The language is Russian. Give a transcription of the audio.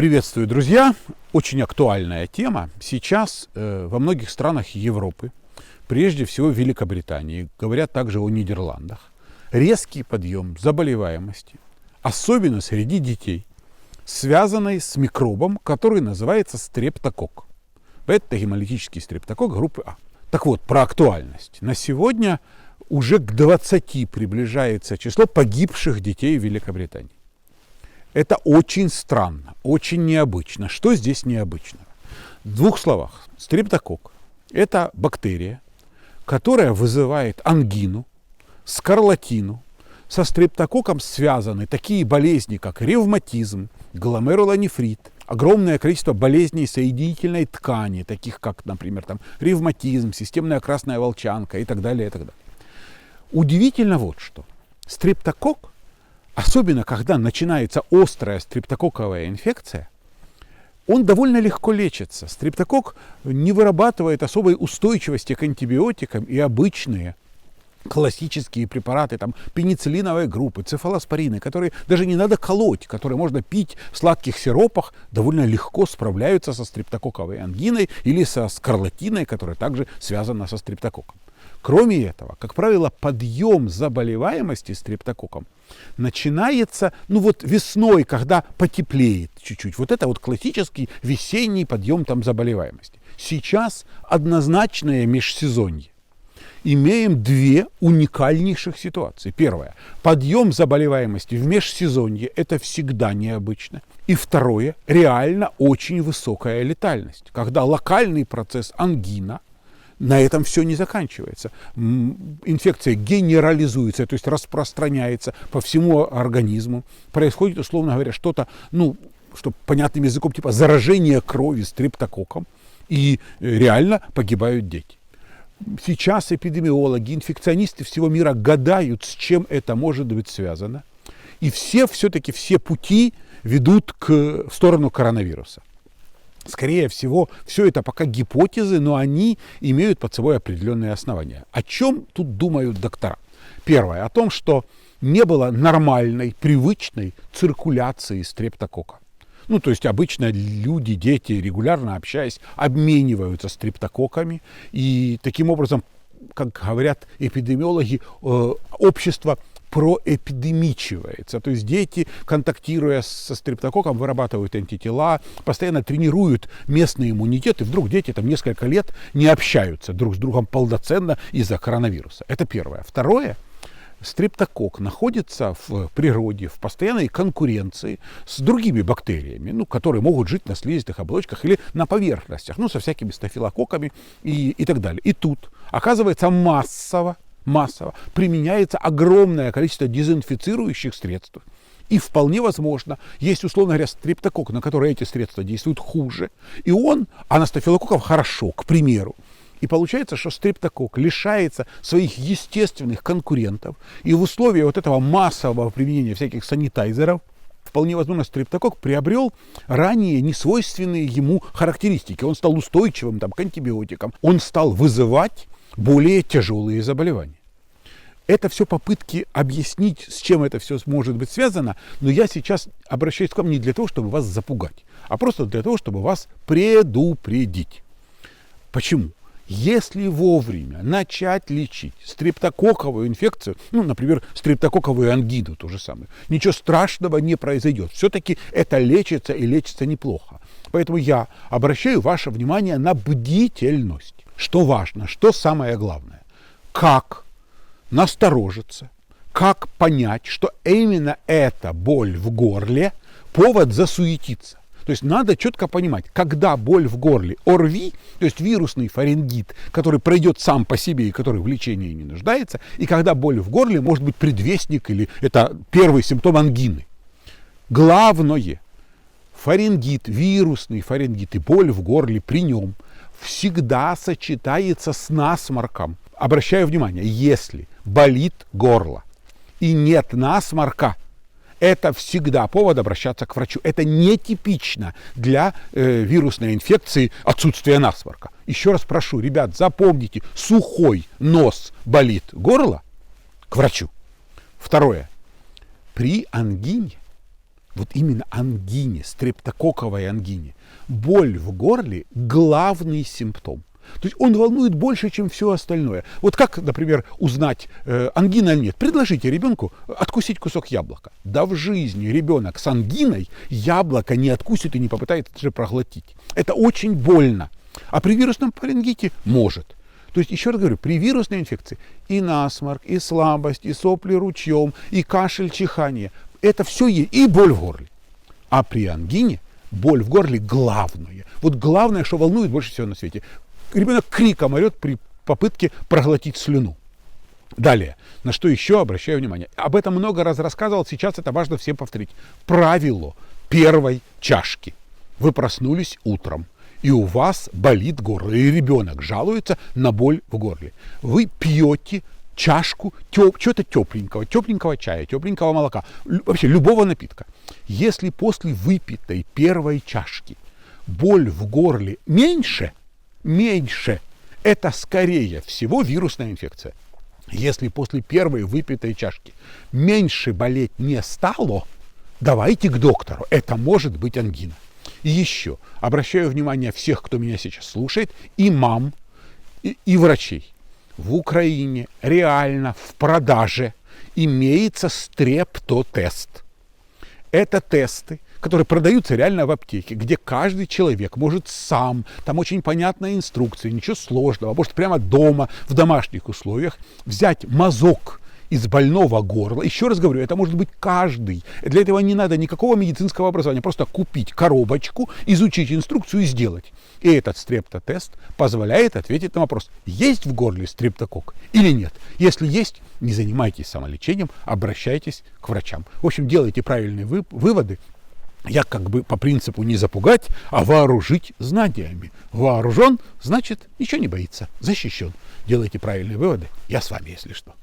Приветствую, друзья! Очень актуальная тема. Сейчас во многих странах Европы, прежде всего в Великобритании, говорят также о Нидерландах, резкий подъем заболеваемости, особенно среди детей, связанный с микробом, который называется стрептококк. Это гемолитический стрептококк группы А. Так вот, про актуальность. На сегодня уже к 20 приближается число погибших детей в Великобритании. Это очень странно, очень необычно. Что здесь необычного? В двух словах. Стрептококк – это бактерия, которая вызывает ангину, скарлатину. Со стрептококком связаны такие болезни, как ревматизм, гломерулонефрит, огромное количество болезней соединительной ткани, таких как, например, ревматизм, системная красная волчанка и так далее, и так далее. Удивительно вот что. Стрептококк, особенно когда начинается острая стрептококковая инфекция, он довольно легко лечится. Стрептококк не вырабатывает особой устойчивости к антибиотикам, и обычные классические препараты, пенициллиновой группы, цефалоспорины, которые даже не надо колоть, которые можно пить в сладких сиропах, довольно легко справляются со стрептококковой ангиной или со скарлатиной, которая также связана со стрептококком. Кроме этого, как правило, подъем заболеваемости стрептококком начинается весной, когда потеплеет чуть-чуть. Вот это классический весенний подъем заболеваемости. Сейчас однозначное межсезонье. Имеем две уникальнейших ситуации. Первое. Подъем заболеваемости в межсезонье – это всегда необычно. И второе. Реально очень высокая летальность. Когда локальный процесс ангина, на этом все не заканчивается. Инфекция генерализуется, то есть распространяется по всему организму. Происходит, условно говоря, что-то, что понятным языком, типа заражение крови стрептококком. И реально погибают дети. Сейчас эпидемиологи, инфекционисты всего мира гадают, с чем это может быть связано. И все-таки все пути ведут в сторону коронавируса. Скорее всего, все это пока гипотезы, но они имеют под собой определенные основания. О чем тут думают доктора? Первое. О том, что не было нормальной, привычной циркуляции стрептококка. То есть обычно люди, дети, регулярно общаясь, обмениваются стрептококками. И таким образом, как говорят эпидемиологи, общество проэпидемичивается. То есть дети, контактируя со стрептококком, вырабатывают антитела, постоянно тренируют местный иммунитет, и вдруг дети несколько лет не общаются друг с другом полноценно из-за коронавируса. Это первое. Второе. Стрептококк находится в природе в постоянной конкуренции с другими бактериями, которые могут жить на слизистых оболочках или на поверхностях, со всякими стафилококками и так далее. И тут, оказывается, массово применяется огромное количество дезинфицирующих средств. И вполне возможно, есть, условно говоря, стрептококк, на который эти средства действуют хуже, а на стафилококков хорошо, к примеру. И получается, что стрептококк лишается своих естественных конкурентов, и в условиях этого массового применения всяких санитайзеров вполне возможно, стрептококк приобрел ранее несвойственные ему характеристики. Он стал устойчивым к антибиотикам, он стал вызывать более тяжелые заболевания. Это все попытки объяснить, с чем это все может быть связано, но я сейчас обращаюсь к вам не для того, чтобы вас запугать, а просто для того, чтобы вас предупредить. Почему? Если вовремя начать лечить стрептококковую инфекцию, например, стрептококковую ангину, то же самое, ничего страшного не произойдет. Все-таки это лечится и лечится неплохо. Поэтому я обращаю ваше внимание на бдительность. Что важно, что самое главное. Как насторожиться, как понять, что именно эта боль в горле повод засуетиться. То есть надо четко понимать, когда боль в горле ОРВИ, то есть вирусный фарингит, который пройдет сам по себе и который в лечении не нуждается, и когда боль в горле может быть предвестник или это первый симптом ангины. Главное, фарингит, вирусный фарингит и боль в горле при нем всегда сочетается с насморком. Обращаю внимание, если болит горло и нет насморка, это всегда повод обращаться к врачу. Это нетипично для вирусной инфекции отсутствие насморка. Еще раз прошу, ребят, запомните, сухой нос, болит горло, к врачу. Второе. При ангине вот именно ангине, стрептококковой ангине, боль в горле – главный симптом. То есть он волнует больше, чем все остальное. Вот как, например, узнать, ангина или нет? Предложите ребенку откусить кусок яблока. Да в жизни ребенок с ангиной яблоко не откусит и не попытается даже проглотить. Это очень больно. А при вирусном фарингите может. То есть, еще раз говорю, при вирусной инфекции и насморк, и слабость, и сопли ручьем, и кашель, чихание. Это все есть, и боль в горле. А при ангине боль в горле главное. Вот главное, что волнует больше всего на свете. Ребенок криком орет при попытке проглотить слюну. Далее, на что еще обращаю внимание. Об этом много раз рассказывал, сейчас это важно всем повторить. Правило первой чашки. Вы проснулись утром, и у вас болит горло, и ребенок жалуется на боль в горле. Вы пьете чашку чего-то тепленького чая, тепленького молока, вообще любого напитка. Если после выпитой первой чашки боль в горле меньше, это скорее всего вирусная инфекция. Если после первой выпитой чашки меньше болеть не стало, давайте к доктору. Это может быть ангина. И еще обращаю внимание всех, кто меня сейчас слушает, и мам, и врачей. В Украине реально в продаже имеется стрептотест. Это тесты, которые продаются реально в аптеке, где каждый человек может сам, там очень понятная инструкция, ничего сложного, может прямо дома, в домашних условиях, взять мазок из больного горла. Еще раз говорю, это может быть каждый. Для этого не надо никакого медицинского образования, просто купить коробочку, изучить инструкцию и сделать. И этот стрептотест позволяет ответить на вопрос, есть в горле стрептококк или нет. Если есть, не занимайтесь самолечением, обращайтесь к врачам. В общем, делайте правильные выводы. Я как бы по принципу не запугать, а вооружить знаниями. Вооружен, значит, ничего не боится, защищен. Делайте правильные выводы. Я с вами, если что.